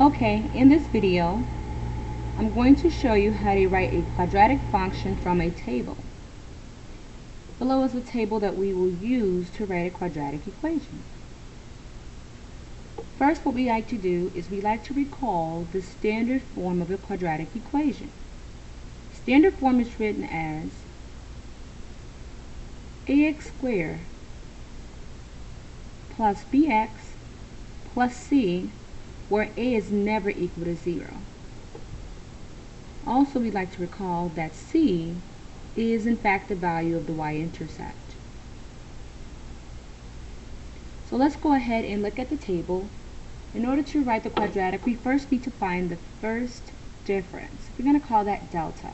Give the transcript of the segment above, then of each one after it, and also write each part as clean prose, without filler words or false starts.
Okay, in this video, I'm going to show you how to write a quadratic function from a table. Below is a table that we will use to write a quadratic equation. First, what we like to do is we like to recall the standard form of a quadratic equation. Standard form is written as ax squared plus bx plus c, where a is never equal to 0. Also, we'd like to recall that c is in fact the value of the y-intercept. So let's go ahead and look at the table. In order to write the quadratic, we first need to find the first difference. We're going to call that delta.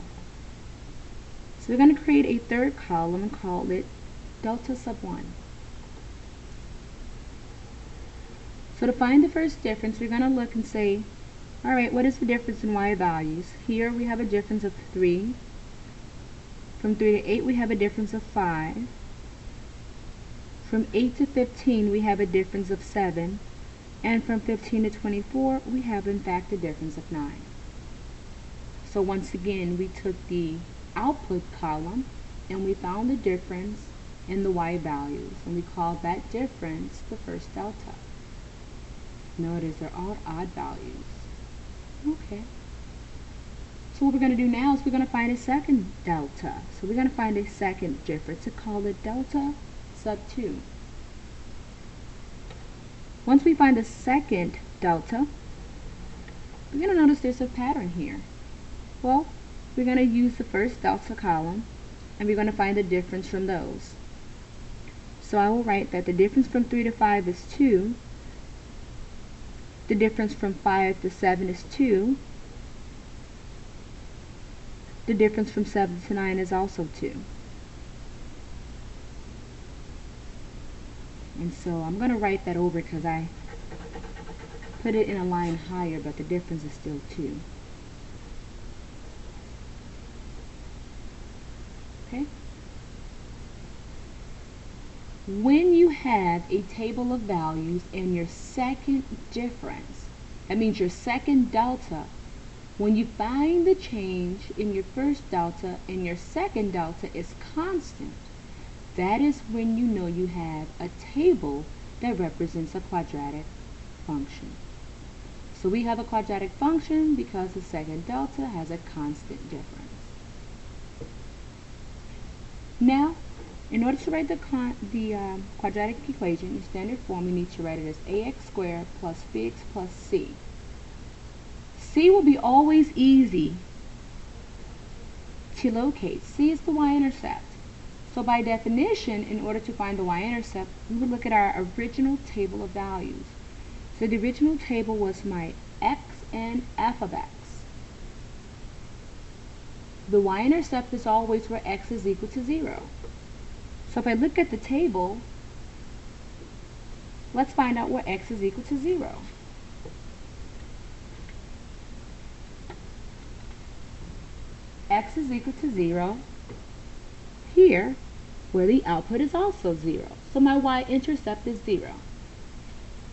So we're going to create a third column and call it delta sub 1. So to find the first difference, we're going to look and say, alright, what is the difference in y values? Here we have a difference of 3. From 3 to 8 we have a difference of 5. From 8 to 15 we have a difference of 7. And from 15 to 24 we have in fact a difference of 9. So once again, we took the output column and we found the difference in the y values, and we called that difference the first delta. Notice they're all odd values. Okay. So what we're going to do now is we're going to find a second delta. So we're going to find a second difference and call it delta sub 2. Once we find the second delta, we're going to notice there's a pattern here. Well, we're going to use the first delta column and we're going to find the difference from those. So I will write that the difference from 3 to 5 is 2. The difference from 5 to 7 is 2. The difference from 7 to 9 is also 2. And so I'm going to write that over because I put it in a line higher, but the difference is still 2. Okay? When you have a table of values and your second difference, that means your second delta, when you find the change in your first delta and your second delta is constant, that is when you know you have a table that represents a quadratic function. So we have a quadratic function because the second delta has a constant difference. Now, in order to write the quadratic equation in standard form, we need to write it as ax squared plus bx plus c. C will be always easy to locate. C is the y-intercept. So by definition, in order to find the y-intercept, we would look at our original table of values. So the original table was my x and f of x. The y-intercept is always where x is equal to 0. So if I look at the table, let's find out where x is equal to 0. X is equal to 0 here, where the output is also 0. So my y-intercept is 0.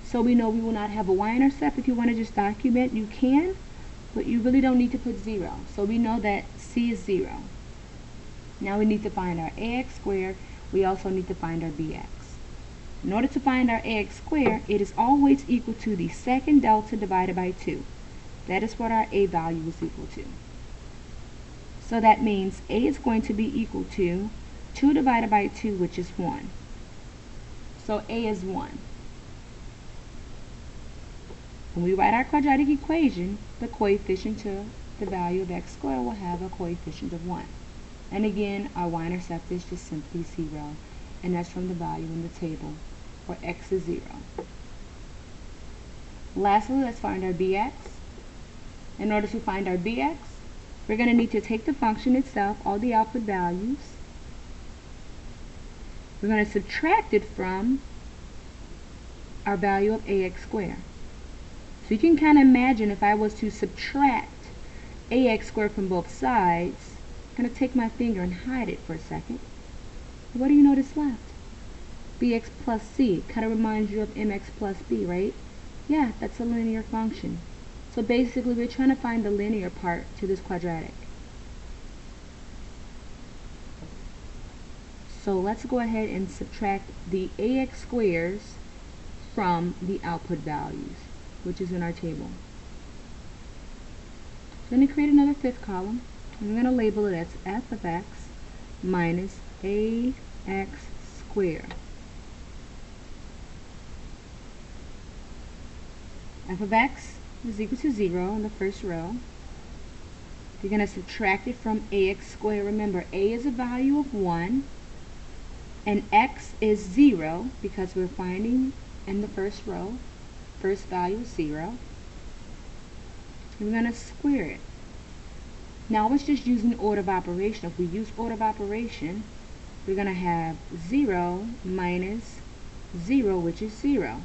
So we know we will not have a y-intercept. If you want to just document, you can, but you really don't need to put 0. So we know that c is 0. Now we need to find our ax squared. We also need to find our bx. In order to find our ax squared, it is always equal to the second delta divided by 2. That is what our a value is equal to. So that means a is going to be equal to 2 divided by 2, which is 1. So a is 1. When we write our quadratic equation, the coefficient to the value of x squared will have a coefficient of 1. And again, our y-intercept is just simply 0, and that's from the value in the table where x is 0. Lastly, let's find our bx. In order to find our bx, we're going to need to take the function itself, all the output values. We're going to subtract it from our value of ax squared. So you can kind of imagine if I was to subtract ax squared from both sides, I'm going to take my finger and hide it for a second. What do you notice left? bx plus c. Kind of reminds you of mx plus b, right? Yeah, that's a linear function. So basically we're trying to find the linear part to this quadratic. So let's go ahead and subtract the ax squares from the output values, which is in our table. So I'm going to create another fifth column. I'm going to label it as f of x minus ax squared. F of x is equal to 0 in the first row. You're going to subtract it from ax squared. Remember, a is a value of 1, and x is 0 because we're finding in the first row. First value is 0. We're going to square it. Now it's just using order of operation. If we use order of operation, we're going to have 0 minus 0, which is 0.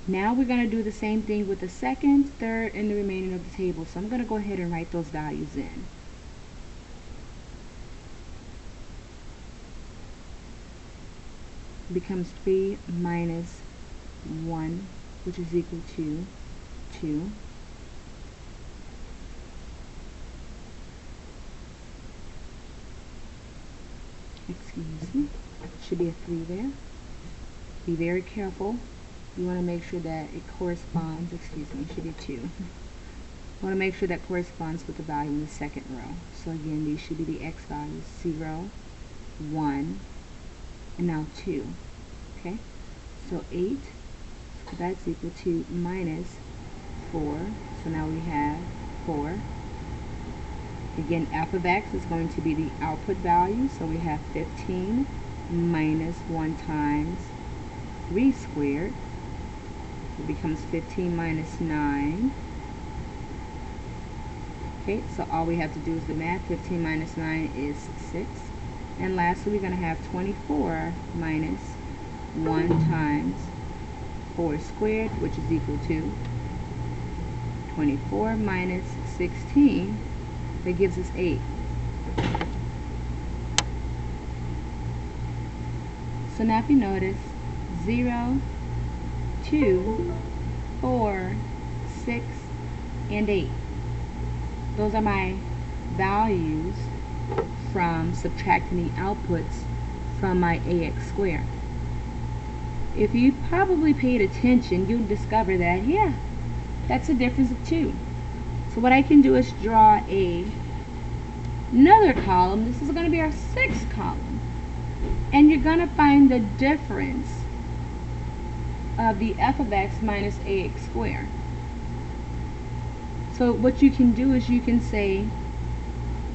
Now we're going to do the same thing with the second, third, and the remaining of the table. So I'm going to go ahead and write those values in. It becomes 3 minus 1, which is equal to 2. Excuse me. Should be a 3 there. Be very careful. You want to make sure that it corresponds, excuse me, it should be 2. You want to make sure that corresponds with the value in the second row. So again, these should be the x values, 0, 1, and now 2. Okay? So 8, so that's equal to minus 4. So now we have 4. Again, f of x is going to be the output value. So we have 15 minus 1 times 3 squared. It becomes 15 minus 9. Okay, so all we have to do is the math. 15 minus 9 is 6. And lastly, we're going to have 24 minus 1 times 4 squared, which is equal to 24 minus 16. That gives us 8. So now if you notice, 0, 2, 4, 6, and 8. Those are my values from subtracting the outputs from my ax squared. If you probably paid attention, you'll discover that, yeah, that's a difference of 2. So what I can do is draw another column. This is going to be our 6th column. And you're going to find the difference of the f of x minus ax squared. So what you can do is you can say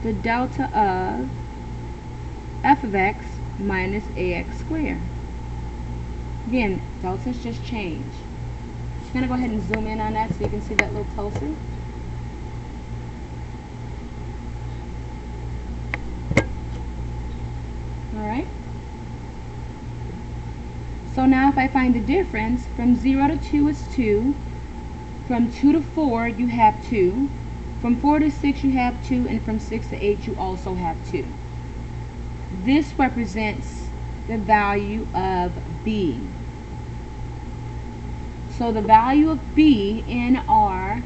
the delta of f of x minus ax squared. Again, delta's just change. I'm going to go ahead and zoom in on that so you can see that a little closer. Alright. So now if I find the difference, from 0 to 2 is 2. From 2 to 4 you have 2. From 4 to 6 you have 2. And from 6 to 8 you also have 2. This represents the value of b. So the value of b in our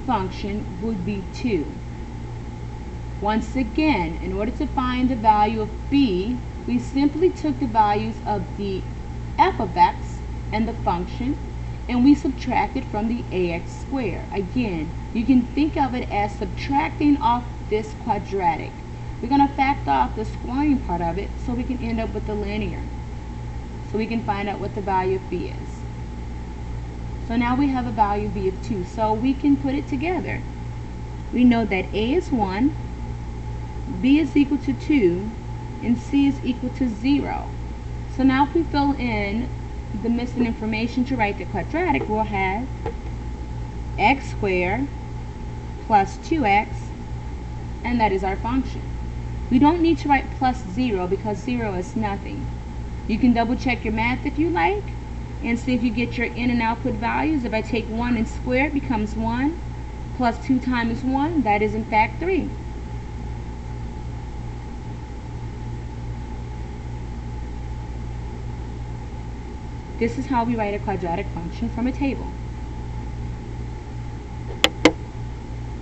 function would be 2. Once again, in order to find the value of b, we simply took the values of the f of x and the function, and we subtracted from the ax squared. Again, you can think of it as subtracting off this quadratic. We're going to factor off the squaring part of it so we can end up with the linear. So we can find out what the value of b is. So now we have a value of b of 2. So we can put it together. We know that a is 1, b is equal to 2, and c is equal to 0. So now if we fill in the missing information to write the quadratic, we'll have x squared plus 2x, and that is our function. We don't need to write plus 0 because 0 is nothing. You can double check your math if you like and see if you get your in and output values. If I take 1 and square, it becomes 1 plus 2 times 1, that is in fact 3. This is how we write a quadratic function from a table.